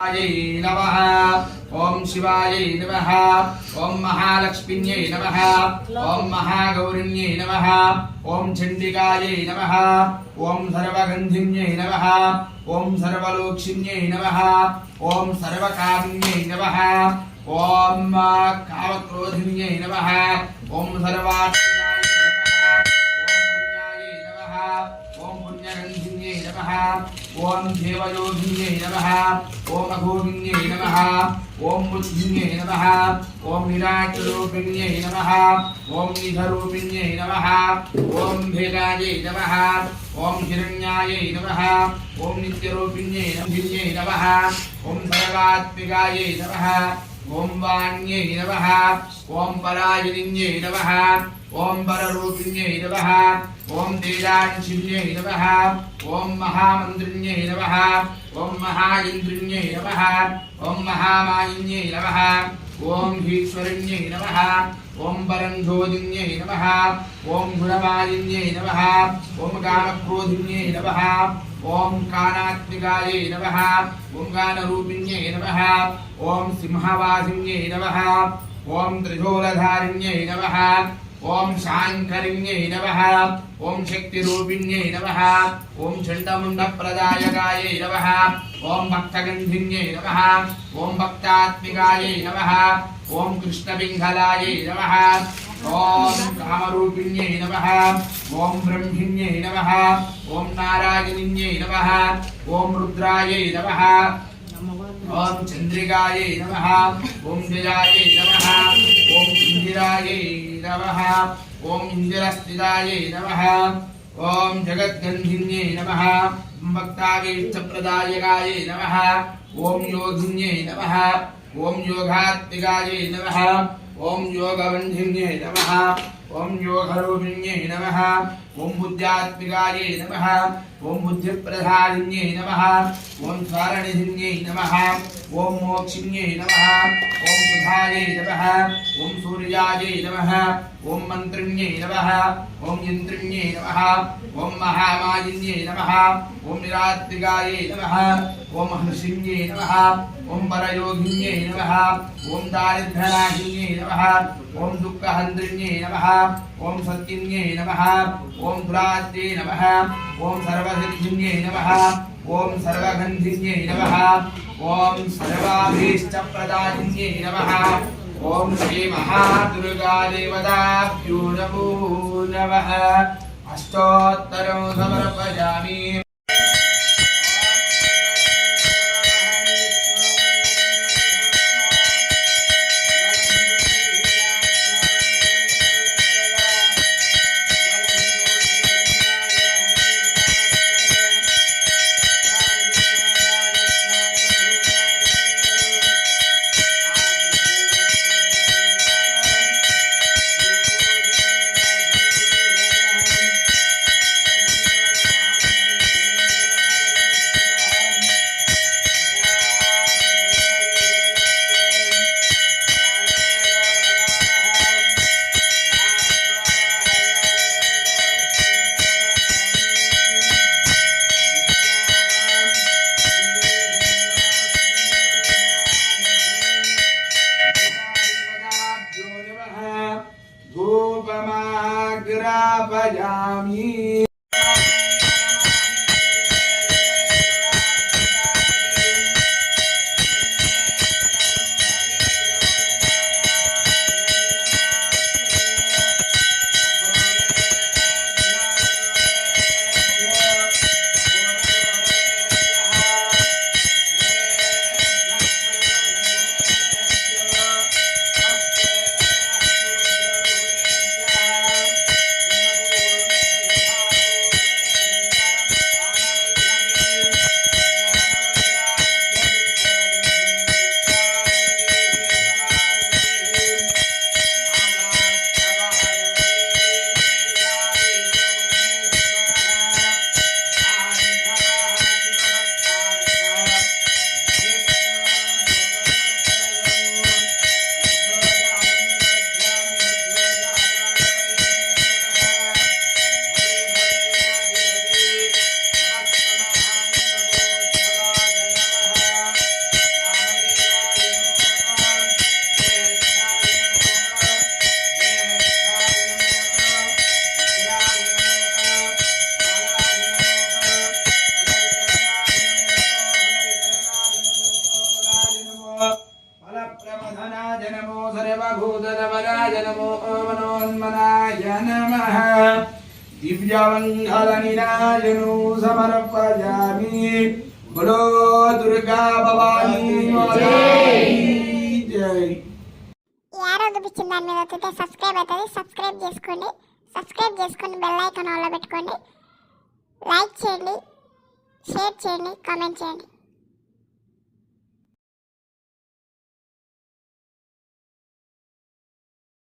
नमः। ओम शिवाय नमः। ओम महालक्ष्मीये नमः। ओम महागौरिण्ये नमः। ओम चंडिकाय नमः। ओम सर्वगंधिन्ये नमः। ओम सर्वलोक्षिन्ये नमः। ओम सर्वकामिन्ये नमः। ओम कामक्रोधिन्ये नमः। ओम सर्वात्मनाय नमः। ओम पुण्याय नमः। ओम पुण्यगंधिन्ये नमः। ओम देवयोगिन्ये नमः। ओम अघोगिन्ये नमः। ओम बुद्धिन्ये नमः। ओम निराटरूपिण्ये नमः। ओम निधरूपिण्ये नमः। ओम भेदाय नमः। ओम हिरण्याय नमः। ओम नित्यरूपिण्ये नमः। ओम सर्वात्मिकाय नमः। ओम वाण्ये नमः। ओम परायणिन्ये नमः। ओम पररूपिण्ये नमः। ओम तेजांशिन्ये नमः। ओम महामंत्रिण्ये नमः। ओम महाइंद्रिण्ये नमः। ओम महामायिन्ये नमः। ओम हीश्वरिण्ये नमः। ओम परंधोदिन्ये नमः। ओम गुणमालिन्ये नमः। ओम कामक्रोधिन्ये नमः। ओम कानात्मिकाय नमः। ओम गानरूपिण्ये नमः। ओम सिंहवासिन्ये नमः। ओम त्रिशूलधारिण्ये नमः। ओम शांकरिण्ये नमः। ओम शक्तिरूपिण्ये नमः। ओम चंडमुंडप्रदायकाय नमः। ओम भक्तगंधिन्ये नमः। ओम भक्तात्मिकाय नमः। ओम कृष्णपिंगलाय नमः। ओम कामरूपिण्ये नमः। ओम ब्रह्मिण्ये नमः। ओम नारायणिन्ये नमः। ओम रुद्राय नमः। ओम चंद्रिकाय नमः। ओम जयाय नमः। ओम इंदिराय नमः। ओम इंदिरस्थिताय नमः। ओम जगद्गंधिन्ये नमः। भक्ताभीष्टप्रदायकाय नमः। ओम योगिन्ये नमः। ओम योगात्मिकाय नमः। ओम योगबन्धिन्ये नमः। ओम योगरूपिण्ये नमः। ओम बुद्ध्यात्मिकाय नमः। ओम बुद्धिप्रधानिन्ये नमः। ओम स्वारणिन्ये नमः। ओम मोक्षिन्ये नमः। ओम सुधाय नमः। ओम सूर्याय नमः। ओम मंत्रिण्ये नमः। ओम यंत्रिण्ये नमः। ओम महामायिन्ये नमः। ओम निरात्मिकाय नमः। ओम हर्षिन्ये नमः। ओम परयोगिन्ये नमः। ओम दारिद्र्यनाशिन्ये नमः। ओम दुःखहन्त्रिण्ये नमः। ओम सत्तिन्ये नमः। ओम दुरात्ये नमः। ओम सर्वसिद्धिन्ये नमः। ओम सर्वगंधिन्ये नमः। ओम सर्वाभीष्टप्रदायिन्ये नमः। ओम श्री महादुर्गा देवताभ्यो नमो नमः। अष्टोत्तरं समर्पयामि। भूतधवराज नमो मनोन्मनाय नमः दिव्यमङ्गलनिराजनो समर्पयामि बोलो दुर्गा भवानी माता की जय యారో చూపించిన దాని మీద వస్తే సబ్స్క్రైబ్ అవుతుంది. సబ్స్క్రైబ్ చేసుకొని బెల్ ఐకాన్ ఆన్లో పెట్టుకోండి. లైక్ చేయండి, షేర్ చేయండి, కామెంట్ చేయండి.